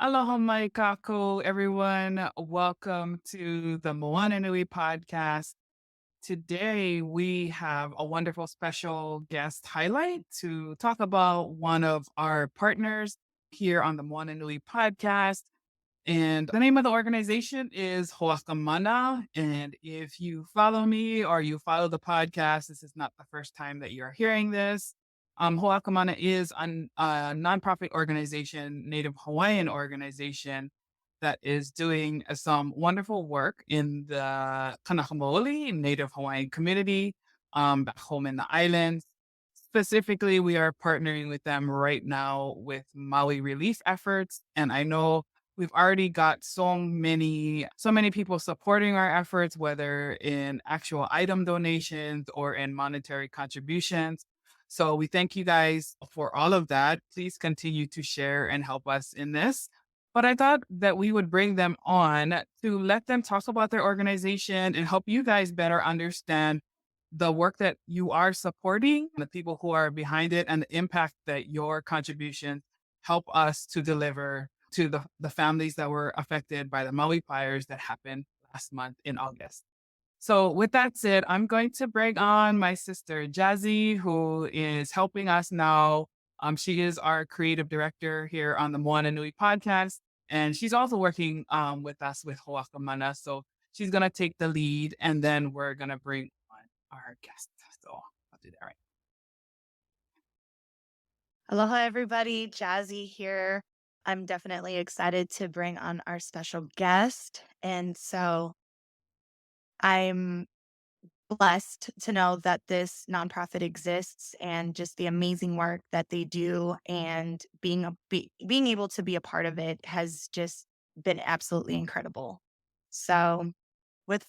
Aloha mai kako, everyone. Welcome to the Moana Nui podcast. Today, we have a wonderful special guest highlight to talk about one of our partners here on the Moana Nui podcast. And the name of the organization is Hoʻakā Mana. And if you follow me or you follow the podcast, this is not the first time that you're hearing this. Hoʻakā Mana is a nonprofit organization, Native Hawaiian organization that is doing some wonderful work in the Kanoelani Native Hawaiian community back home in the islands. Specifically, we are partnering with them right now with Maui relief efforts. And I know we've already got so many people supporting our efforts, whether in actual item donations or in monetary contributions. So we thank you guys for all of that. Please continue to share and help us in this. But I thought that we would bring them on to let them talk about their organization and help you guys better understand the work that you are supporting, the people who are behind it, and the impact that your contributions help us to deliver to the families that were affected by the Maui Fires that happened last month in August. So, with that said, I'm going to bring on my sister Jazzy, who is helping us now. She is our creative director here on the Moana Nui podcast, and she's also working with us with Hoʻakā Mana. So, she's going to take the lead, and then we're going to bring on our guest. So, I'll do that right. Aloha, everybody. Jazzy here. I'm definitely excited to bring on our special guest. And so I'm blessed to know that this nonprofit exists and just the amazing work that they do and being able to be a part of it has just been absolutely incredible. So with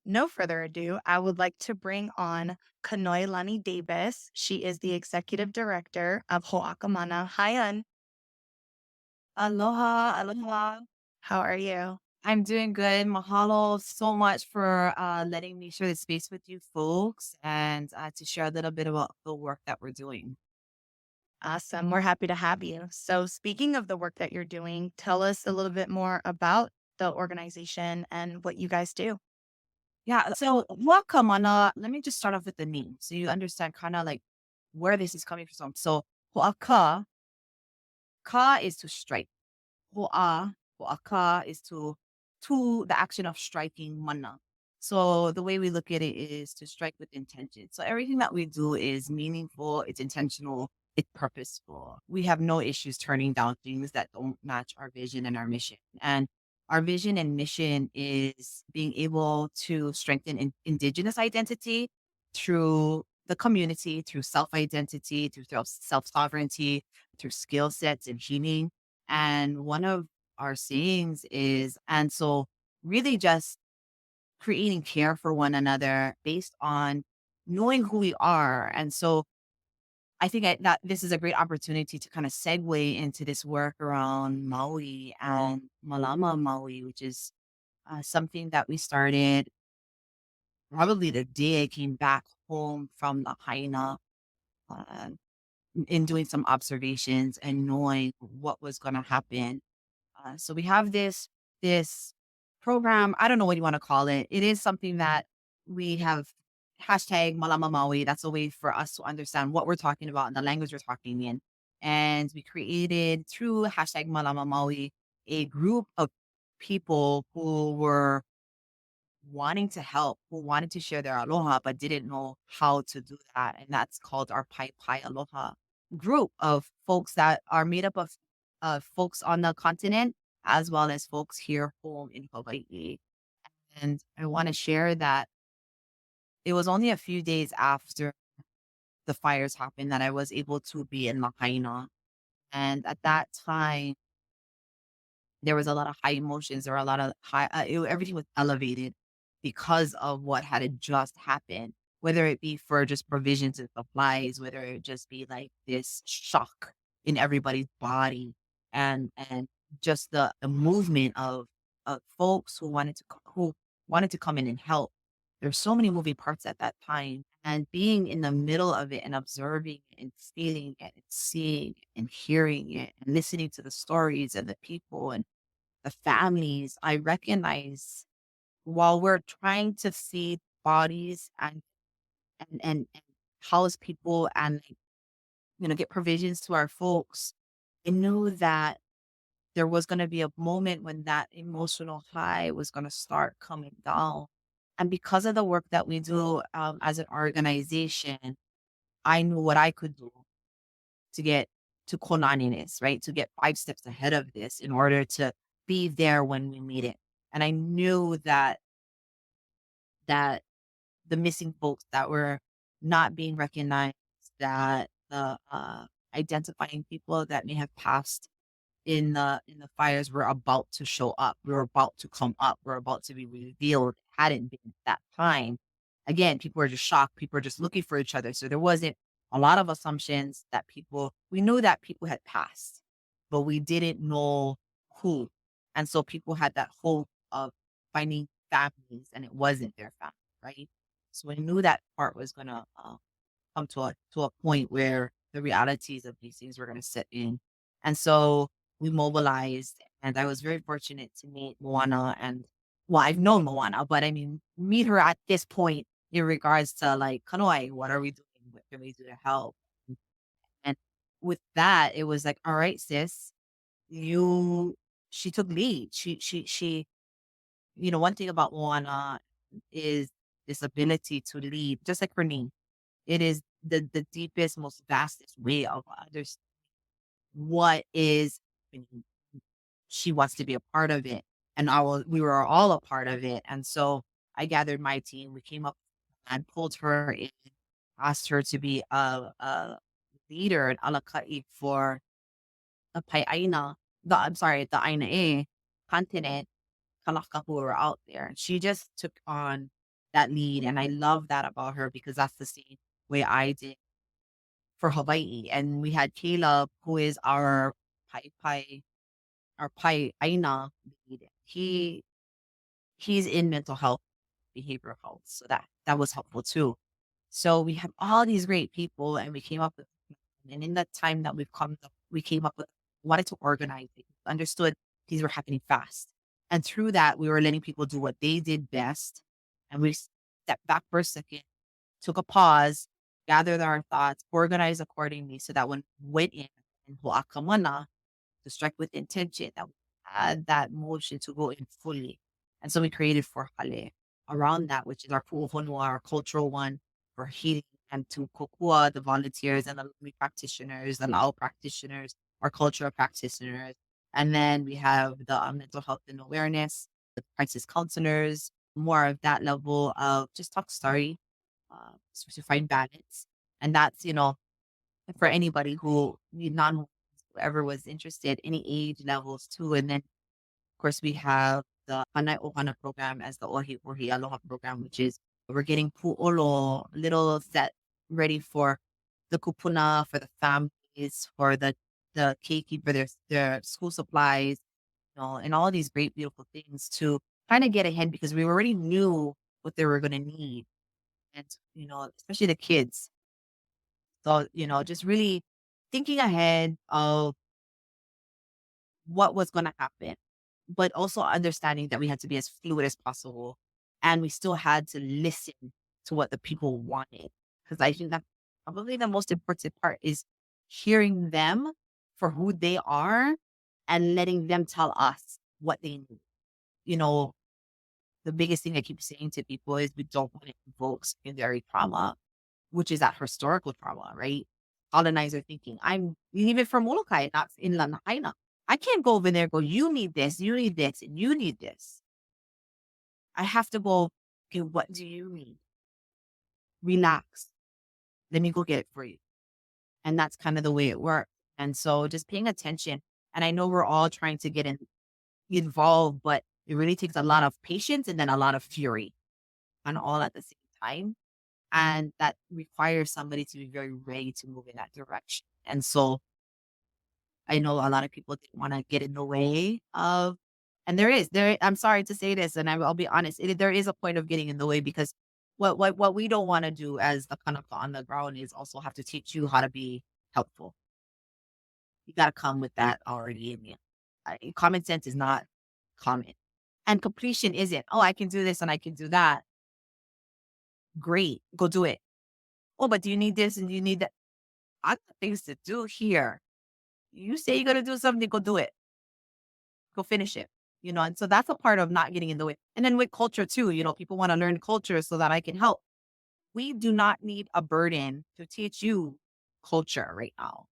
no further ado, I would like to bring on Kanoelani Davis. She is the executive director of Hoʻakā Mana. Hi, Un. Aloha, aloha. How are you? I'm doing good. Mahalo so much for letting me share the space with you folks and to share a little bit about the work that we're doing. Awesome. We're happy to have you. So, speaking of the work that you're doing, tell us a little bit more about the organization and what you guys do. Yeah, so Hoʻakā Mana, let me just start off with the name so you understand kind of like where this is coming from. So Hoʻakā, ka is to strike. Hoʻakā is to the action of striking mana. So the way we look at it is to strike with intention. So everything that we do is meaningful, it's intentional, it's purposeful. We have no issues turning down things that don't match our vision and our mission. And our vision and mission is being able to strengthen indigenous identity through the community, through self-identity, through self-sovereignty, through skill sets and healing. And one of our sayings is, and so really just creating care for one another based on knowing who we are. And so I think that this is a great opportunity to kind of segue into this work around Maui and Malama Maui, which is something that we started probably the day I came back home from the Haina, uh, in doing some observations and knowing what was going to happen. So we have this program. I don't know what you want to call it. It is something that we have hashtag Malama Maui. That's a way for us to understand what we're talking about and the language we're talking in. And we created through hashtag Malama Maui a group of people who were wanting to help, who wanted to share their aloha, but didn't know how to do that. And that's called our Pai Pai Aloha group of folks that are made up of folks on the continent as well as folks here home in Hawaii. And I want to share that it was only a few days after the fires happened that I was able to be in Lahaina. And at that time, there was a lot of high emotions. There were a lot of everything was elevated because of what had just happened, whether it be for just provisions and supplies, whether it just be like this shock in everybody's body and just the movement of folks who wanted to come in and help. There's so many moving parts at that time. And being in the middle of it and observing it and feeling it and seeing it and hearing it and listening to the stories and the people and the families, I recognize while we're trying to feed bodies and house people and get provisions to our folks, I knew that there was going to be a moment when that emotional high was going to start coming down. And because of the work that we do as an organization, I knew what I could do to get to Konaniness, right? To get 5 steps ahead of this in order to be there when we need it. And I knew that the missing folks that were not being recognized, that the identifying people that may have passed in the fires were about to show up. We were about to come up. We're about to be revealed. Hadn't been at that time. Again, people were just shocked. People were just looking for each other. So there wasn't a lot of assumptions that we knew that people had passed, but we didn't know who. And so people had that hope of finding families and it wasn't their family, right? So we knew that part was going to come to a point where the realities of these things were going to set in. And so we mobilized, and I was very fortunate to meet Moana. And well, I've known Moana, but I mean, meet her at this point in regards to like Kanoe, what are we doing? What can we do to help? And with that, it was like, all right, sis, you. She took lead. She. One thing about Moana is this ability to lead, just like her name. It is the deepest, most vastest way of understanding what is happening. She wants to be a part of it, and we were all a part of it. And so I gathered my team. We came up and pulled her in, asked her to be a leader in Alaka'i for the Pai'aina, the Aina A continent, Kalaka who were out there. And she just took on that lead. And I love that about her because that's the same way I did for Hawaii. And we had Caleb, who is our Pai Aina lead. He's in mental health, behavioral health. So that was helpful too. So we have all these great people and we came up with, and in that time that we came up with, wanted to organize it, understood these were happening fast. And through that, we were letting people do what they did best. And we stepped back for a second, took a pause, gathered our thoughts, organized accordingly so that when we went in Hoʻakā Mana, to strike with intention, that we had that motion to go in fully. And so we created for Hale around that, which is our pu'uhonua, our cultural one for healing, and to kokua, the volunteers and the Lumi practitioners, the Lao practitioners, our cultural practitioners. And then we have the mental health and awareness, the crisis counselors, more of that level of just talk story to find balance. And that's, for anybody who non whoever was interested, any age levels too. And then, of course, we have the ohana program as the Ohi Aloha program, which is we're getting pu'olo, little set ready for the kupuna, for the families, for the keiki, for their school supplies, and all these great, beautiful things to kind of get ahead because we already knew what they were going to need. And, especially the kids. So, just really thinking ahead of what was going to happen, but also understanding that we had to be as fluid as possible. And we still had to listen to what the people wanted. Because I think that probably the most important part is hearing them for who they are and letting them tell us what they need. The biggest thing I keep saying to people is we don't want to invoke secondary trauma, which is that historical trauma, right? Colonizer thinking. I'm even from Molokai, not in Lahaina. I can't go over there and go, you need this, and you need this. I have to go, okay, what do you need? Relax. Let me go get it for you. And that's kind of the way it works. And so just paying attention. And I know we're all trying to get involved, but it really takes a lot of patience and then a lot of fury and all at the same time. And that requires somebody to be very ready to move in that direction. And so I know a lot of people didn't want to get in the way of, and I'm sorry to say this, and I'll be honest, there is a point of getting in the way because What we don't want to do as the kanaka on the ground is also have to teach you how to be helpful. You got to come with that already in you. Common sense is not common, and completion isn't. Oh, I can do this and I can do that. Great, go do it. Oh, but do you need this and do you need that? I got things to do here. You say you're gonna do something, go do it. Go finish it. And so that's a part of not getting in the way. And then with culture too, people want to learn culture so that I can help. We do not need a burden to teach you culture right now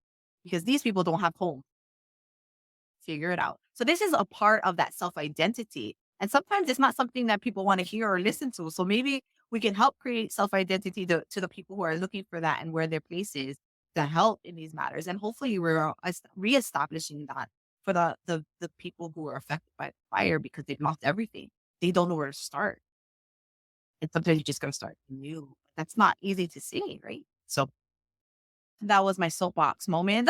because these people don't have home. Figure it out. So this is a part of that self-identity. And sometimes it's not something that people want to hear or listen to. So maybe we can help create self-identity to the people who are looking for that and where their place is to help in these matters. And hopefully we're reestablishing that for the people who are affected by fire because they've lost everything. They don't know where to start. And sometimes you just got to start new. That's not easy to see, right? So that was my soapbox moment.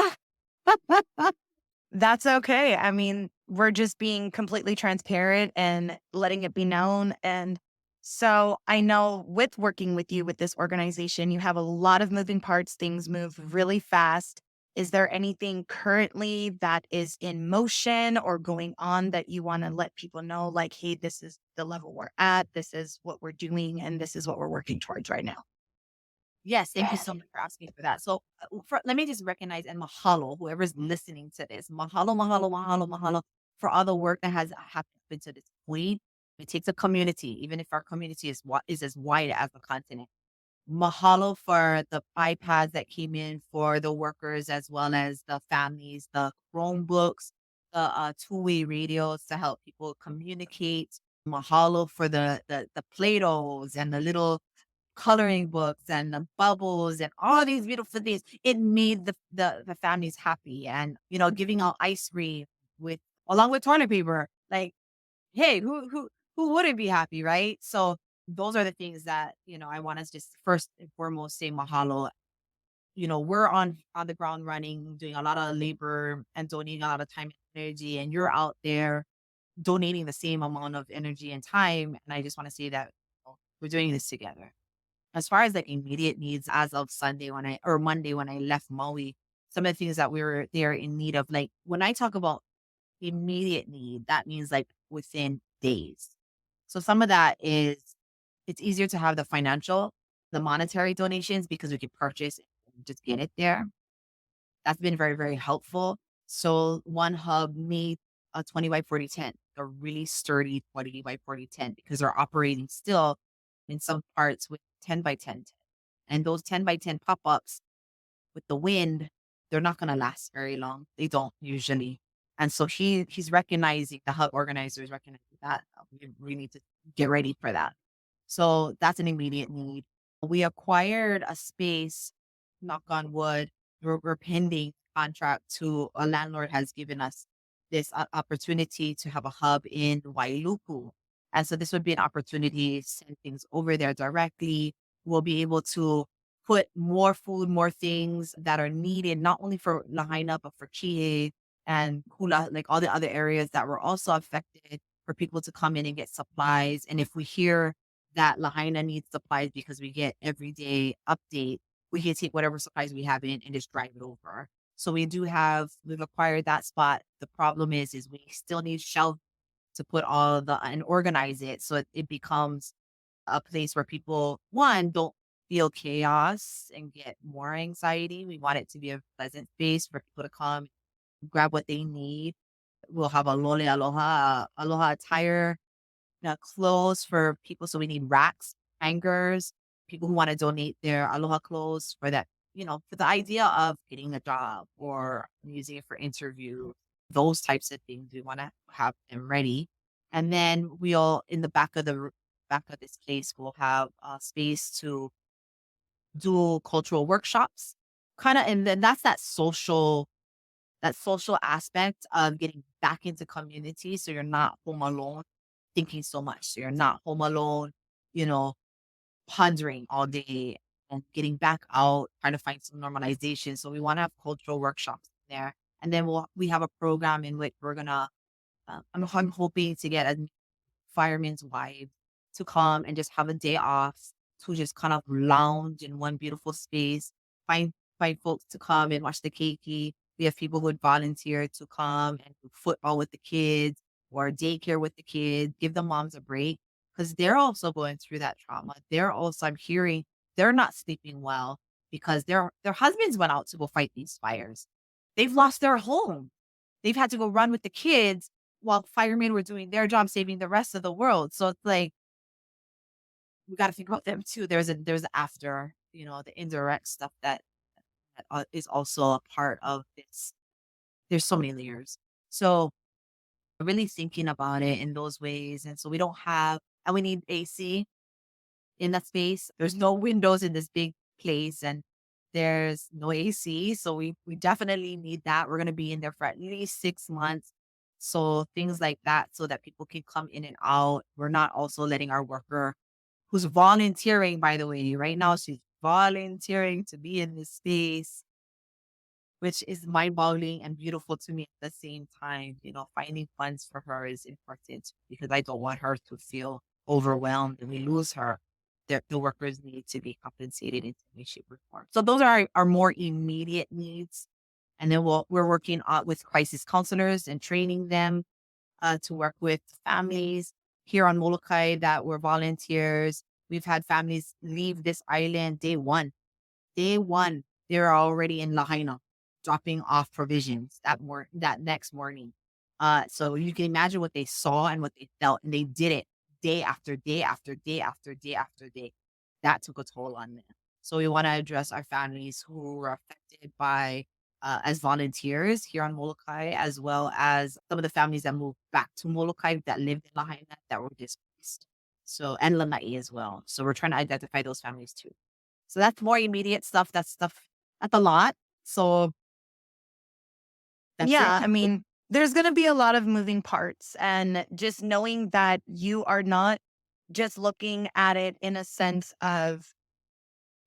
That's okay. I mean, we're just being completely transparent and letting it be known. And so I know with working with you with this organization, you have a lot of moving parts. Things move really fast. Is there anything currently that is in motion or going on that you want to let people know, like, hey, this is the level we're at, this is what we're doing, and this is what we're working towards right now? Yes, thank you so much for asking for that. So, let me just recognize and mahalo whoever's listening to this. Mahalo, mahalo, mahalo, mahalo for all the work that has happened to this point. It takes a community, even if our community is as wide as the continent. Mahalo for the iPads that came in for the workers as well as the families, the Chromebooks, the two-way radios to help people communicate. Mahalo for the Play-Dohs and the little coloring books and the bubbles and all these beautiful things. It made the families happy and giving out ice cream with along with toilet paper. Like, hey, who wouldn't be happy, right? So those are the things that I want to just first and foremost say mahalo. We're on the ground running, doing a lot of labor and donating a lot of time and energy, and you're out there donating the same amount of energy and time. And I just want to say that we're doing this together. As far as like immediate needs as of Sunday or Monday when I left Maui, some of the things that we were there in need of, like when I talk about immediate need, that means like within days. So some of that is it's easier to have the monetary donations because we can purchase and just get it there. That's been very, very helpful. So one hub made a 20 by 40 tent, a really sturdy 20 by 40 tent because they're operating still in some parts with 10 by 10 tent. And those 10 by 10 pop-ups with the wind, they're not going to last very long. They don't usually. And so he's recognizing, the hub organizer is recognizing that we need to get ready for that. So that's an immediate need. We acquired a space, knock on wood, we're pending contract to a landlord has given us this opportunity to have a hub in Wailuku. And so this would be an opportunity to send things over there directly. We'll be able to put more food, more things that are needed, not only for Lahaina, but for Kihei and Hula, like all the other areas that were also affected for people to come in and get supplies. And if we hear that Lahaina needs supplies because we get everyday update, we can take whatever supplies we have in and just drive it over. So we've acquired that spot. The problem is we still need shelves to put and organize it. So it becomes a place where people, one, don't feel chaos and get more anxiety. We want it to be a pleasant space for people to come, grab what they need. We'll have a lole aloha attire, clothes for people. So we need racks, hangers, people who want to donate their aloha clothes for that, for the idea of getting a job or using it for interview, those types of things. We want to have them ready. And then in the back of this place, we'll have a space to do cultural workshops, kind of, and then that's that social aspect of getting back into community. So you're not home alone thinking so much. So you're not home alone, you know, pondering all day and getting back out, trying to find some normalization. So we want to have cultural workshops there. And then we have a program in which we're gonna I'm hoping to get a fireman's wife to come and just have a day off to just kind of lounge in one beautiful space, find find folks to come and watch the keiki. We have people who would volunteer to come and do football with the kids or daycare with the kids, give the moms a break because they're also going through that trauma. They're also, I'm hearing, they're not sleeping well because their husbands went out to go fight these fires. They've lost their home. They've had to go run with the kids while firemen were doing their job saving the rest of the world. So it's like we got to think about them too. There's after, the indirect stuff that is also a part of this. There's so many layers. So really thinking about it in those ways. And so we don't have, and we need AC in that space. There's no windows in this big place and there's no AC. So we definitely need that. We're going to be in there for at least 6 months. So things like that, so that people can come in and out. We're not also letting our worker who's volunteering, by the way, right now, she's volunteering to be in this space, which is mind-boggling and beautiful to me at the same time. Finding funds for her is important because I don't want her to feel overwhelmed and we lose her. The workers need to be compensated in some way, shape, or form. So those are our more immediate needs. And then we're working with crisis counselors and training them to work with families here on Molokai that were volunteers. We've had families leave this island day one. Day one, they're already in Lahaina, dropping off provisions that next morning. So you can imagine what they saw and what they felt, and they did it day after day after day after day after day. That took a toll on them. So we want to address our families who were affected by as volunteers here on Molokai, as well as some of the families that moved back to Molokai that lived in Lahaina that were displaced. So, and Lanai as well. So we're trying to identify those families too. So that's more immediate stuff. That's a lot. So that's Yeah, it. I mean, there's going to be a lot of moving parts, and just knowing that you are not just looking at it in a sense of,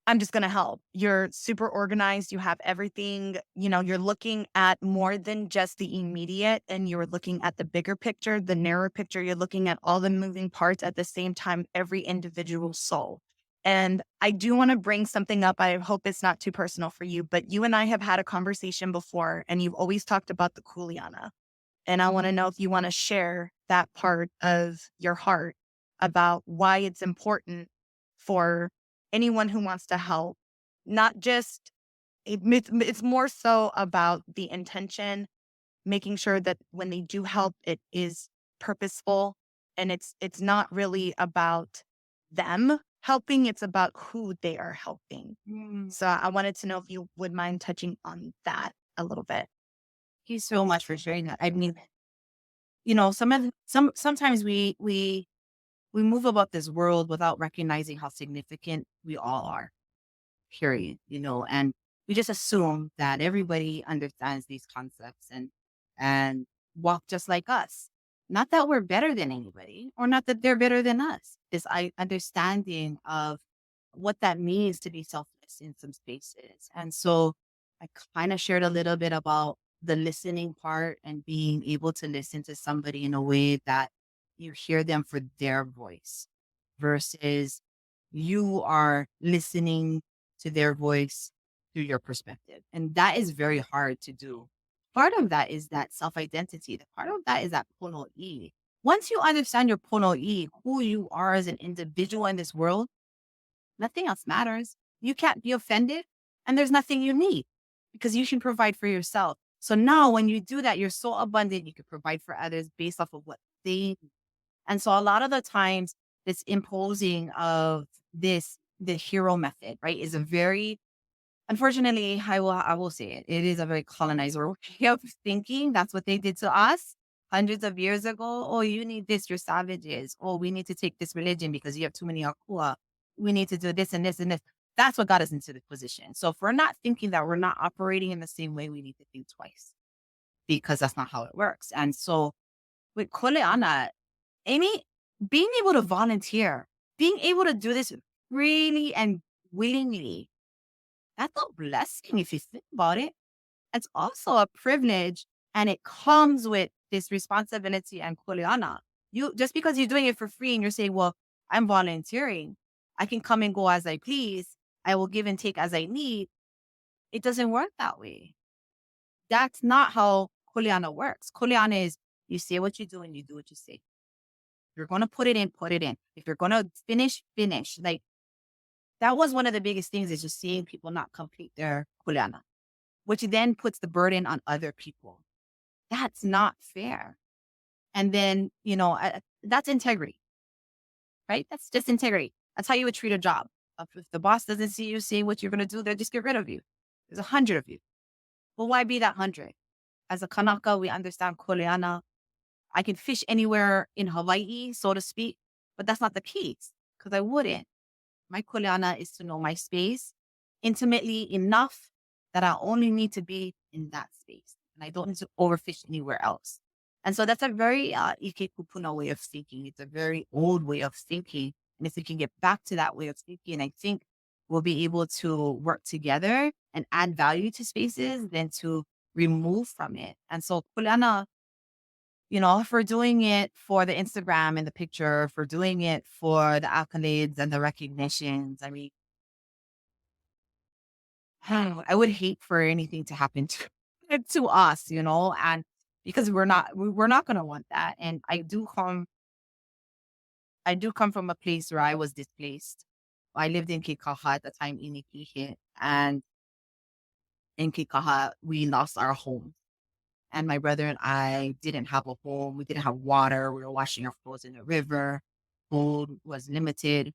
I'm just going to help. You're super organized. You have everything, you're looking at more than just the immediate, and you're looking at the bigger picture, the narrower picture. You're looking at all the moving parts at the same time, every individual soul. And I do want to bring something up. I hope it's not too personal for you, but you and I have had a conversation before, and you've always talked about the kuleana. And I want to know if you want to share that part of your heart about why it's important for anyone who wants to help. Not just, it's more so about the intention, making sure that when they do help, it is purposeful, and it's not really about them helping, it's about who they are helping. So I wanted to know if you would mind touching on that a little bit. Thank you so much for sharing that. I mean, sometimes we move about this world without recognizing how significant we all are. Period. And we just assume that everybody understands these concepts and walk just like us. Not that we're better than anybody, or not that they're better than us. This understanding of what that means to be selfless in some spaces. And so I kind of shared a little bit about the listening part and being able to listen to somebody in a way that you hear them for their voice versus you are listening to their voice through your perspective. And that is very hard to do. Part of that is that self-identity. The part of that is that pono'i. Once you understand your pono'i, who you are as an individual in this world, nothing else matters. You can't be offended, and there's nothing you need because you can provide for yourself. So now when you do that, you're so abundant, you can provide for others based off of what they need. And so a lot of the times this imposing of the hero method, right, is a very, unfortunately, I will say it. It is a very colonizer way of thinking. That's what they did to us hundreds of years ago. Oh, you need this, you're savages. Oh, we need to take this religion because you have too many akua. We need to do this and this and this. That's what got us into the position. So if we're not thinking that we're not operating in the same way, we need to think twice because that's not how it works. And so with Koleana, Amy, being able to volunteer, being able to do this freely and willingly, that's a blessing if you think about it. It's also a privilege, and it comes with this responsibility and kuleana. You just because you're doing it for free and you're saying, well, I'm volunteering. I can come and go as I please. I will give and take as I need. It doesn't work that way. That's not how kuleana works. Kuleana is you say what you do and you do what you say. If you're going to put it in, put it in. If you're going to finish, finish. Like that was one of the biggest things is just seeing people not complete their kuleana, which then puts the burden on other people. That's not fair. And then, that's integrity, right? That's just integrity. That's how you would treat a job. If the boss doesn't see you saying what you're going to do, they'll just get rid of you. There's 100 of you. Well, why be that 100? As a Kanaka, we understand kuleana. I can fish anywhere in Hawaii, so to speak, but that's not the case because I wouldn't. My kuleana is to know my space intimately enough that I only need to be in that space and I don't need to overfish anywhere else. And so that's a very Ike Kupuna way of thinking. It's a very old way of thinking. And if we can get back to that way of thinking, I think we'll be able to work together and add value to spaces than to remove from it. And so kuleana, if we're doing it for the Instagram and the picture, if we're doing it for the accolades and the recognitions, I mean, I would hate for anything to happen to us, and because we're not going to want that. And I do come from a place where I was displaced. I lived in Kikaha at the time Iniki hit, and in Kikaha, we lost our home. And my brother and I didn't have a home. We didn't have water. We were washing our clothes in the river. Food was limited.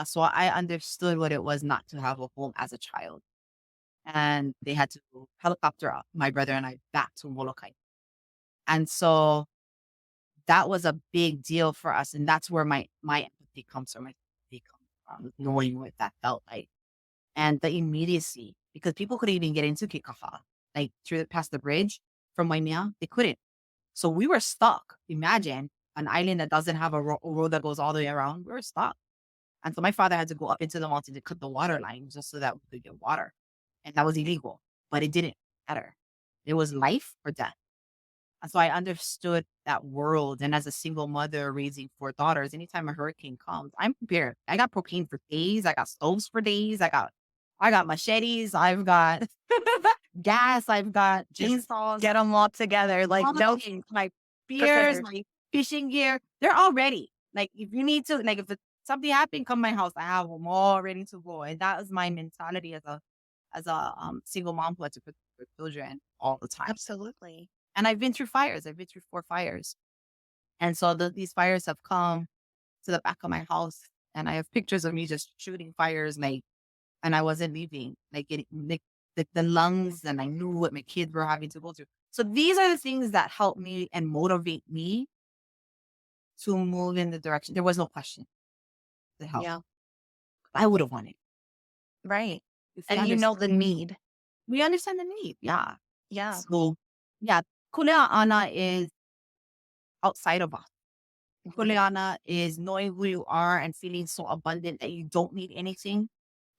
So I understood what it was not to have a home as a child. And they had to helicopter my brother and I back to Molokai. And so that was a big deal for us. And that's where my empathy comes from. My empathy comes from knowing what that felt like. And the immediacy, because people couldn't even get into Kikaha, like past the bridge from Waimea, they couldn't. So we were stuck. Imagine an island that doesn't have a road that goes all the way around. We were stuck. And so my father had to go up into the mountain to cut the water line just so that we could get water. And that was illegal, but it didn't matter. It was life or death. And so I understood that world. And as a single mother raising 4 daughters, anytime a hurricane comes, I'm prepared. I got propane for days. I got stoves for days. I got machetes. I've got gas. I've got chainsaws. Get them all together. Like, All the no, things, my spears, my fishing gear. They're all ready. Like, if you need to, like, if something happened, come to my house. I have them all ready to go. And that was my mentality as a single mom who had to protect her children all the time. absolutely. And I've been through fires. I've been through 4 fires. And so these fires have come to the back of my house. And I have pictures of me just shooting fires, and I wasn't leaving, getting the lungs, and I knew what my kids were having to go through. So these are the things that help me and motivate me to move in the direction. There was no question to help. Yeah. I would have wanted. Right. If we And you know the need. We understand the need. Yeah. Yeah. So, yeah, kuleana is outside of us. Kuleana is knowing who you are and feeling so abundant that you don't need anything,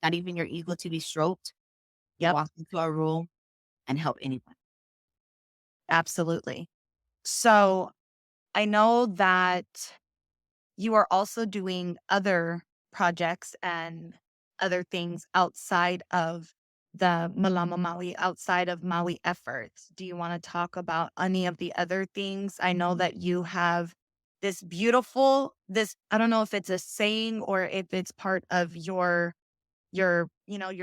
not even your ego to be stroked. Yep. Walk into a room and help anyone. Absolutely. So I know that you are also doing other projects and other things outside of the Malama Maui, outside of Maui efforts. Do you want to talk about any of the other things? I know that you have this, I don't know if it's a saying or if it's part of your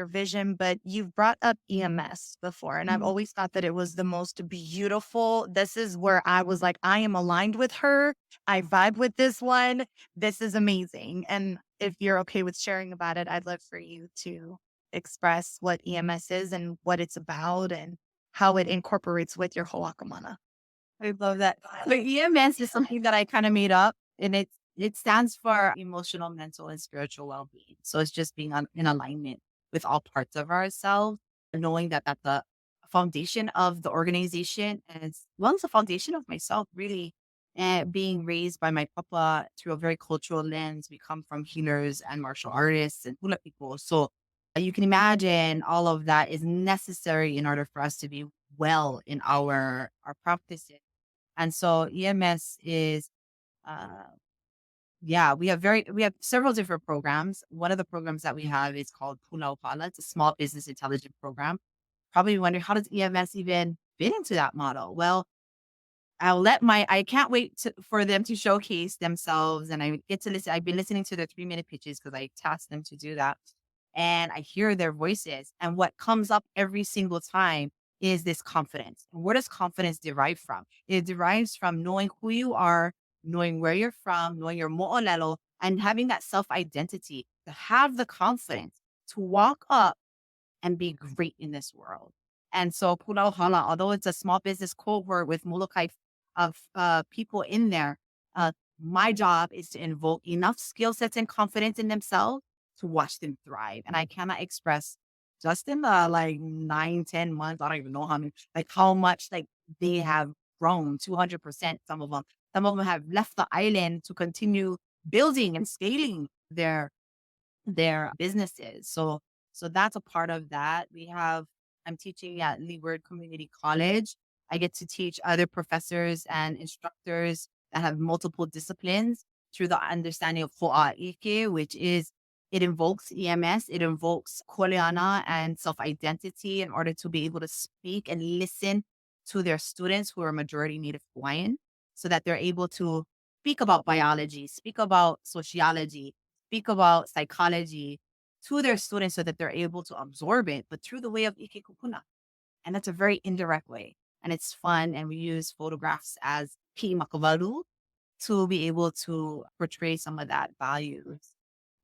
vision, but you've brought up EMS before. And I've always thought that it was the most beautiful. This is where I was like, I am aligned with her. I vibe with this one. This is amazing. And if you're okay with sharing about it, I'd love for you to express what EMS is and what it's about and how it incorporates with your Hoʻakā Mana. I love that. But EMS is something that I kind of made up, and it stands for emotional, mental, and spiritual well-being. So it's just being in alignment with all parts of ourselves, and knowing that that's the foundation of the organization, as well as the foundation of myself, really. And being raised by my papa through a very cultural lens, we come from healers and martial artists and hula people. So you can imagine all of that is necessary in order for us to be well in our practices. And so EMS is uh, Yeah, we have several different programs. One of the programs that we have is called Puna Opana. It's a small business intelligence program. Probably wondering, how does EMS even fit into that model? Well, I can't wait for them to showcase themselves, and I get to listen. I've been listening to their 3-minute pitches because I tasked them to do that. And I hear their voices. And what comes up every single time is this confidence. And where does confidence derive from? It derives from knowing who you are, knowing where you're from, knowing your mo'olelo, and having that self-identity to have the confidence to walk up and be great in this world. And so Pu'auhana, although it's a small business cohort with Molokai of people in there, my job is to invoke enough skill sets and confidence in themselves to watch them thrive. And I cannot express just in the like 9, 10 months, I don't even know how many, like how much like they have grown 200%. Some of them have left the island to continue building and scaling their businesses. So that's a part of that. I'm teaching at Leeward Community College. I get to teach other professors and instructors that have multiple disciplines through the understanding of Ho'a'ike, which is it invokes EMS, it invokes Koleana and self-identity in order to be able to speak and listen to their students who are majority Native Hawaiian, so that they're able to speak about biology, speak about sociology, speak about psychology to their students so that they're able to absorb it, but through the way of ike kupuna. And that's a very indirect way. And it's fun. And we use photographs as ki makavalu to be able to portray some of that values.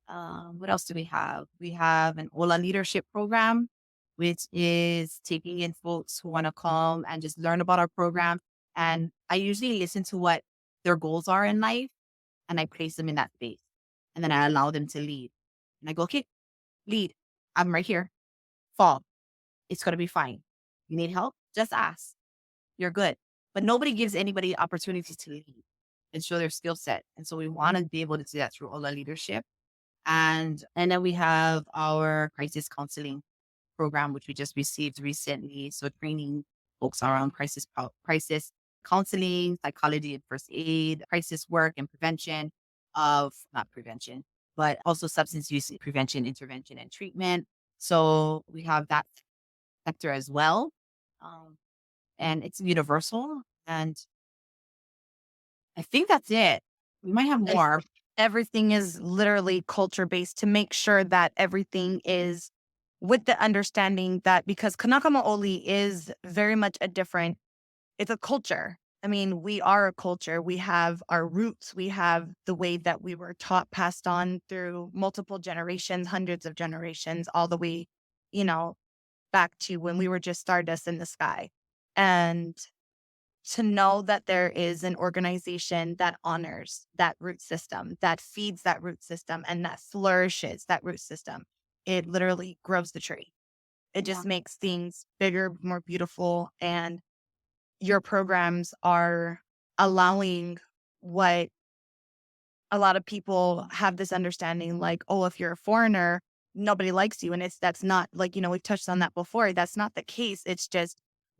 What else do we have? We have an Ola leadership program, which is taking in folks who want to come and just learn about our program. And I usually listen to what their goals are in life and I place them in that space. And then I allow them to lead. And I go, okay, lead. I'm right here. Fall. It's going to be fine. You need help? Just ask. You're good. But nobody gives anybody opportunities to lead and show their skill set. And so we want to be able to do that through Ola leadership. And then we have our crisis counseling program, which we just received recently. So training folks around crisis counseling, psychology and first aid, crisis work and prevention of, not prevention, but also substance use prevention, intervention, and treatment. So we have that sector as well. And it's universal. And I think that's it. We might have more. Everything is literally culture based to make sure that everything is with the understanding that because Kanaka Maoli is very much it's a culture. I mean, we are a culture. We have our roots. We have the way that we were taught, passed on through multiple generations, hundreds of generations, all the way, you know, back to when we were just stardust in the sky. And to know that there is an organization that honors that root system, that feeds that root system, and that flourishes that root system, it literally grows the tree. It just makes things bigger, more beautiful. And your programs are allowing what a lot of people have this understanding like, oh, if you're a foreigner, nobody likes you. And that's not like, we've touched on that before. That's not the case. It's just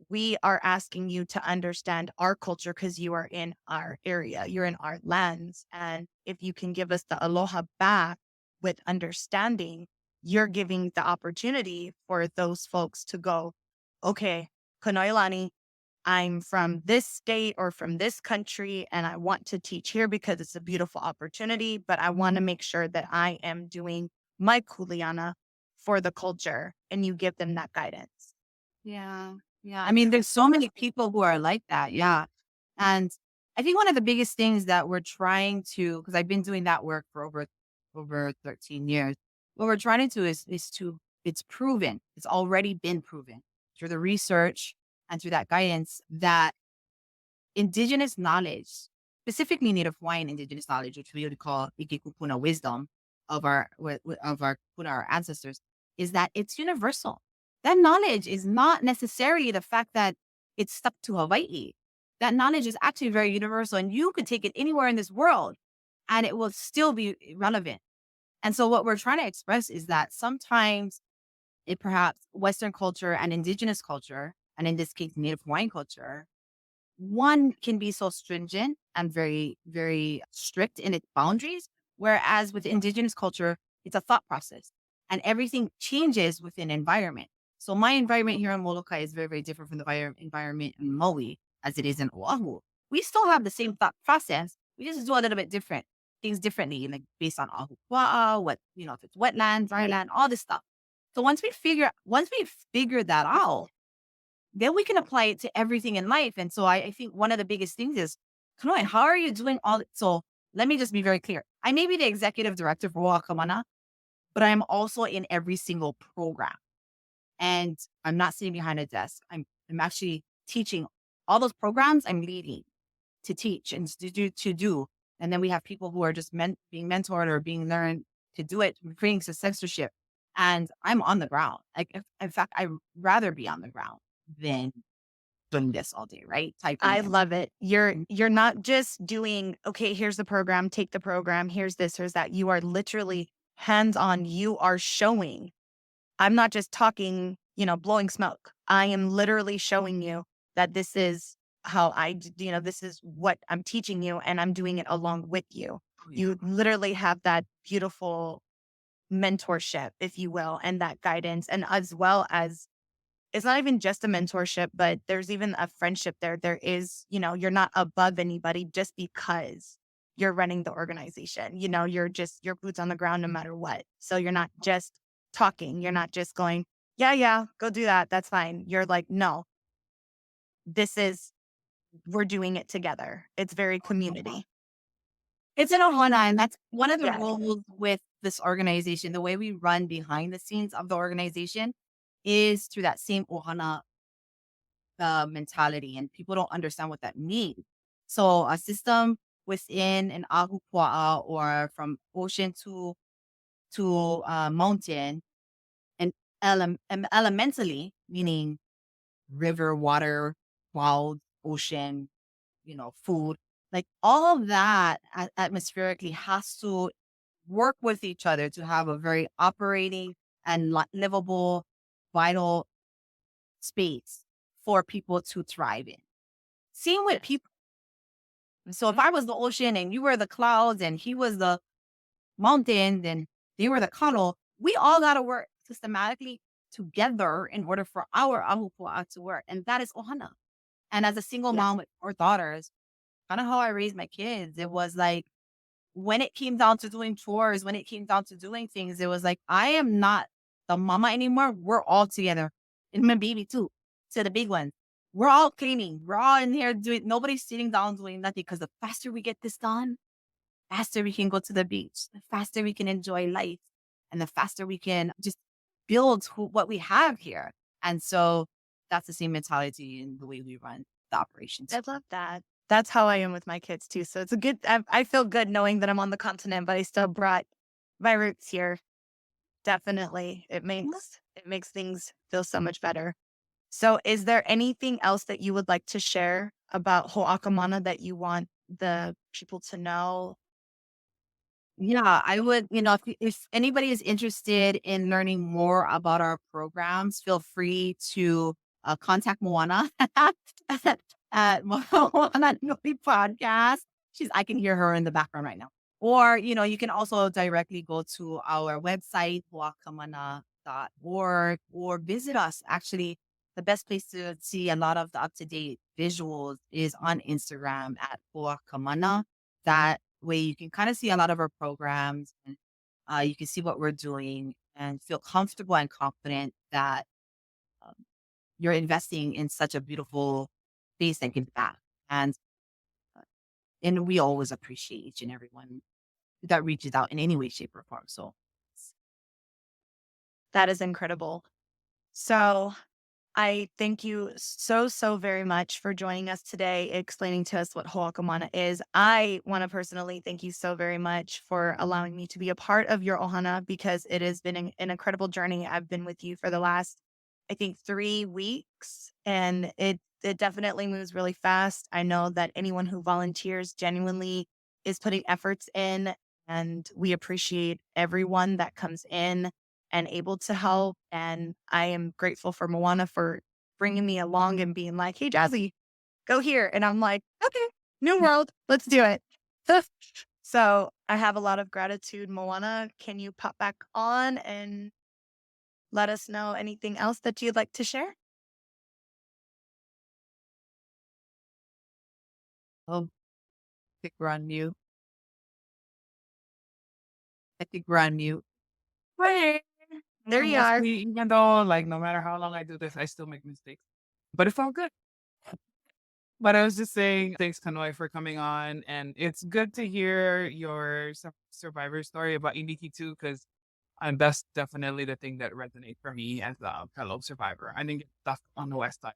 we are asking you to understand our culture because you are in our area, you're in our lands. And if you can give us the aloha back with understanding, you're giving the opportunity for those folks to go, okay, Kanoelani, I'm from this state or from this country and I want to teach here because it's a beautiful opportunity, but I want to make sure that I am doing my kuleana for the culture, and you give them that guidance. Yeah. Yeah. I mean, there's so many people who are like that. Yeah. And I think one of the biggest things that we're trying to, because I've been doing that work for over 13 years, what we're trying to do it's proven, it's already been proven through the research and through that guidance that indigenous knowledge, specifically Native Hawaiian indigenous knowledge, which we would call ikikupuna wisdom of our ancestors, is that it's universal. That knowledge is not necessarily the fact that it's stuck to Hawaii. That knowledge is actually very universal, and you could take it anywhere in this world and it will still be relevant. And so what we're trying to express is that sometimes perhaps Western culture and indigenous culture, and in this case, Native Hawaiian culture, one can be so stringent and very, very strict in its boundaries. Whereas with indigenous culture, it's a thought process and everything changes within environment. So my environment here in Molokai is very, very different from the environment in Maui as it is in Oahu. We still have the same thought process. We just do a little bit different things differently, like based on ahu pua'a, what, if it's wetland, dry land, all this stuff. So once we figure that out, then we can apply it to everything in life. And so I think one of the biggest things is, Kanoe, how are you doing all so let me just be very clear. I may be the executive director for Hoʻakā Mana, but I'm also in every single program. And I'm not sitting behind a desk. I'm actually teaching all those programs. I'm leading to teach and to do. And then we have people who are just being mentored or being learned to do it, creating successorship. And I'm on the ground. Like, in fact, I'd rather be on the ground than doing this all day, right? Typing I in. love it. You're not just doing, okay, here's the program, take the program, here's this, here's that. You are literally hands-on. You are showing. I'm not just talking, blowing smoke. I am literally showing you that this is how this is what I'm teaching you, and I'm doing it along with you. Oh, yeah. You literally have that beautiful mentorship, if you will, and that guidance. And as well as, it's not even just a mentorship, but there's even a friendship there. There is, you're not above anybody just because you're running the organization. You're boots on the ground no matter what. So you're not just talking. You're not just going, yeah, go do that. That's fine. You're like, no, we're doing it together. It's very community. It's an ohana, and that's one of the Yes. rules with this organization. The way we run behind the scenes of the organization is through that same ohana mentality, and people don't understand what that means. So a system within an ahu pua'a, or from ocean to mountain, and elementally, meaning river, water, clouds, ocean, food, like all of that atmospherically has to work with each other to have a very operating and livable, vital space for people to thrive in. Same with people. So if I was the ocean and you were the clouds and he was the mountain, then they were the cuddle, we all got to work systematically together in order for our ahupua'a to work. And that is ohana. And as a single mom with 4 daughters, kind of how I raised my kids, it was like, when it came down to doing chores, when it came down to doing things, it was like, I am not the mama anymore. We're all together. And my baby too. To the big ones. We're all cleaning. We're all in here nobody's sitting down doing nothing, because the faster we get this done, faster we can go to the beach, the faster we can enjoy life, and the faster we can just build what we have here. And so that's the same mentality in the way we run the operations. I love that. That's how I am with my kids too. So it's I feel good knowing that I'm on the continent, but I still brought my roots here. Definitely. It makes things feel so much better. So is there anything else that you would like to share about Hoʻakā Mana that you want the people to know? Yeah, I would, if anybody is interested in learning more about our programs, feel free to contact Moana at Moana podcast. I can hear her in the background right now. Or, you can also directly go to our website, hoʻakamana.org, or visit us. Actually, the best place to see a lot of the up-to-date visuals is on Instagram at Hoʻakā Mana. That way you can kind of see a lot of our programs, and you can see what we're doing and feel comfortable and confident that um, you're investing in such a beautiful space that gives back. Uh, and we always appreciate each and everyone that reaches out in any way, shape, or form. So That is incredible. So I thank you so, so very much for joining us today, explaining to us what Hoʻakā Mana is. I want to personally thank you so very much for allowing me to be a part of your ohana, because it has been an incredible journey. I've been with you for the last, I think, 3 weeks, and it definitely moves really fast. I know that anyone who volunteers genuinely is putting efforts in, and we appreciate everyone that comes in and able to help. And I am grateful for Moana for bringing me along and being like, hey, Jazzy, go here. And I'm like, okay, new world, let's do it. So I have a lot of gratitude. Moana, can you pop back on and let us know anything else that you'd like to share? Oh, I think we're on mute. I think we're on mute. Hey, There you are. honestly, even though like no matter how long I do this, I still make mistakes, but it's all good. But I was just saying, thanks, Kanoe, for coming on. And it's good to hear your survivor story about Indiki too, because that's definitely the thing that resonates for me as a fellow survivor. I didn't get stuck on the West Side.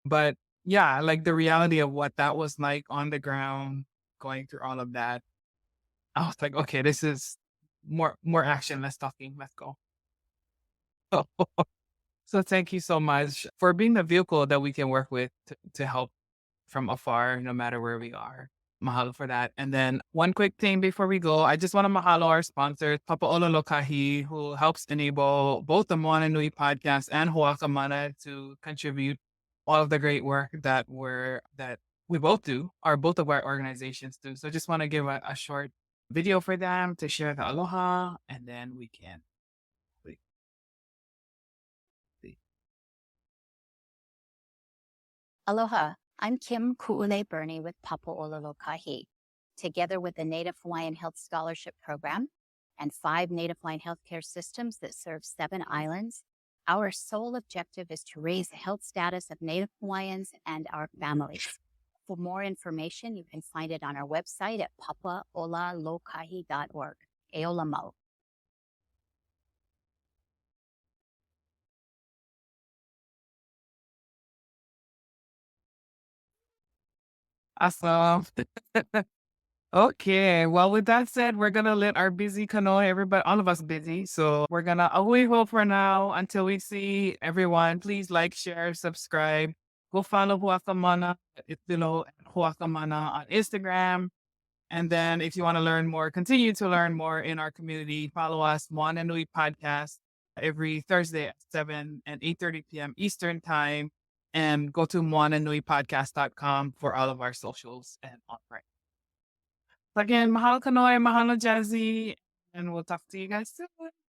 But yeah, like the reality of what that was like on the ground, going through all of that, I was like, okay, this is more action, less talking. Let's go. So thank you so much for being the vehicle that we can work with to help from afar, no matter where we are. Mahalo for that. And then one quick thing before we go, I just want to mahalo our sponsors, Papaola Lokahi, who helps enable both the Moana Nui podcast and Hoʻakā Mana to contribute all of the great work that we both do, or both of our organizations do. So just want to give a short video for them to share the aloha, and then we can. Aloha, I'm Kim Ku'ule Burney with Papaʻololokahi. Together with the Native Hawaiian Health Scholarship Program and 5 Native Hawaiian healthcare systems that serve 7 islands, our sole objective is to raise the health status of Native Hawaiians and our families. For more information, you can find it on our website at papaolalokahi.org. Eola mau. Awesome. Okay. Well, with that said, we're gonna let our busy Kanoe, everybody, all of us busy. So we're gonna away hope for now until we see everyone. Please like, share, subscribe. Go follow Hoʻakā Mana. It's below Hoʻakā Mana on Instagram. And then if you want to learn more, continue to learn more in our community, follow us, Moana Nui Podcast, every Thursday at 7 and 8:30 p.m. Eastern Time. And go to moananuipodcast.com for all of our socials and offerings. Again, mahalo Kanoe, mahalo Jazzy, and we'll talk to you guys soon.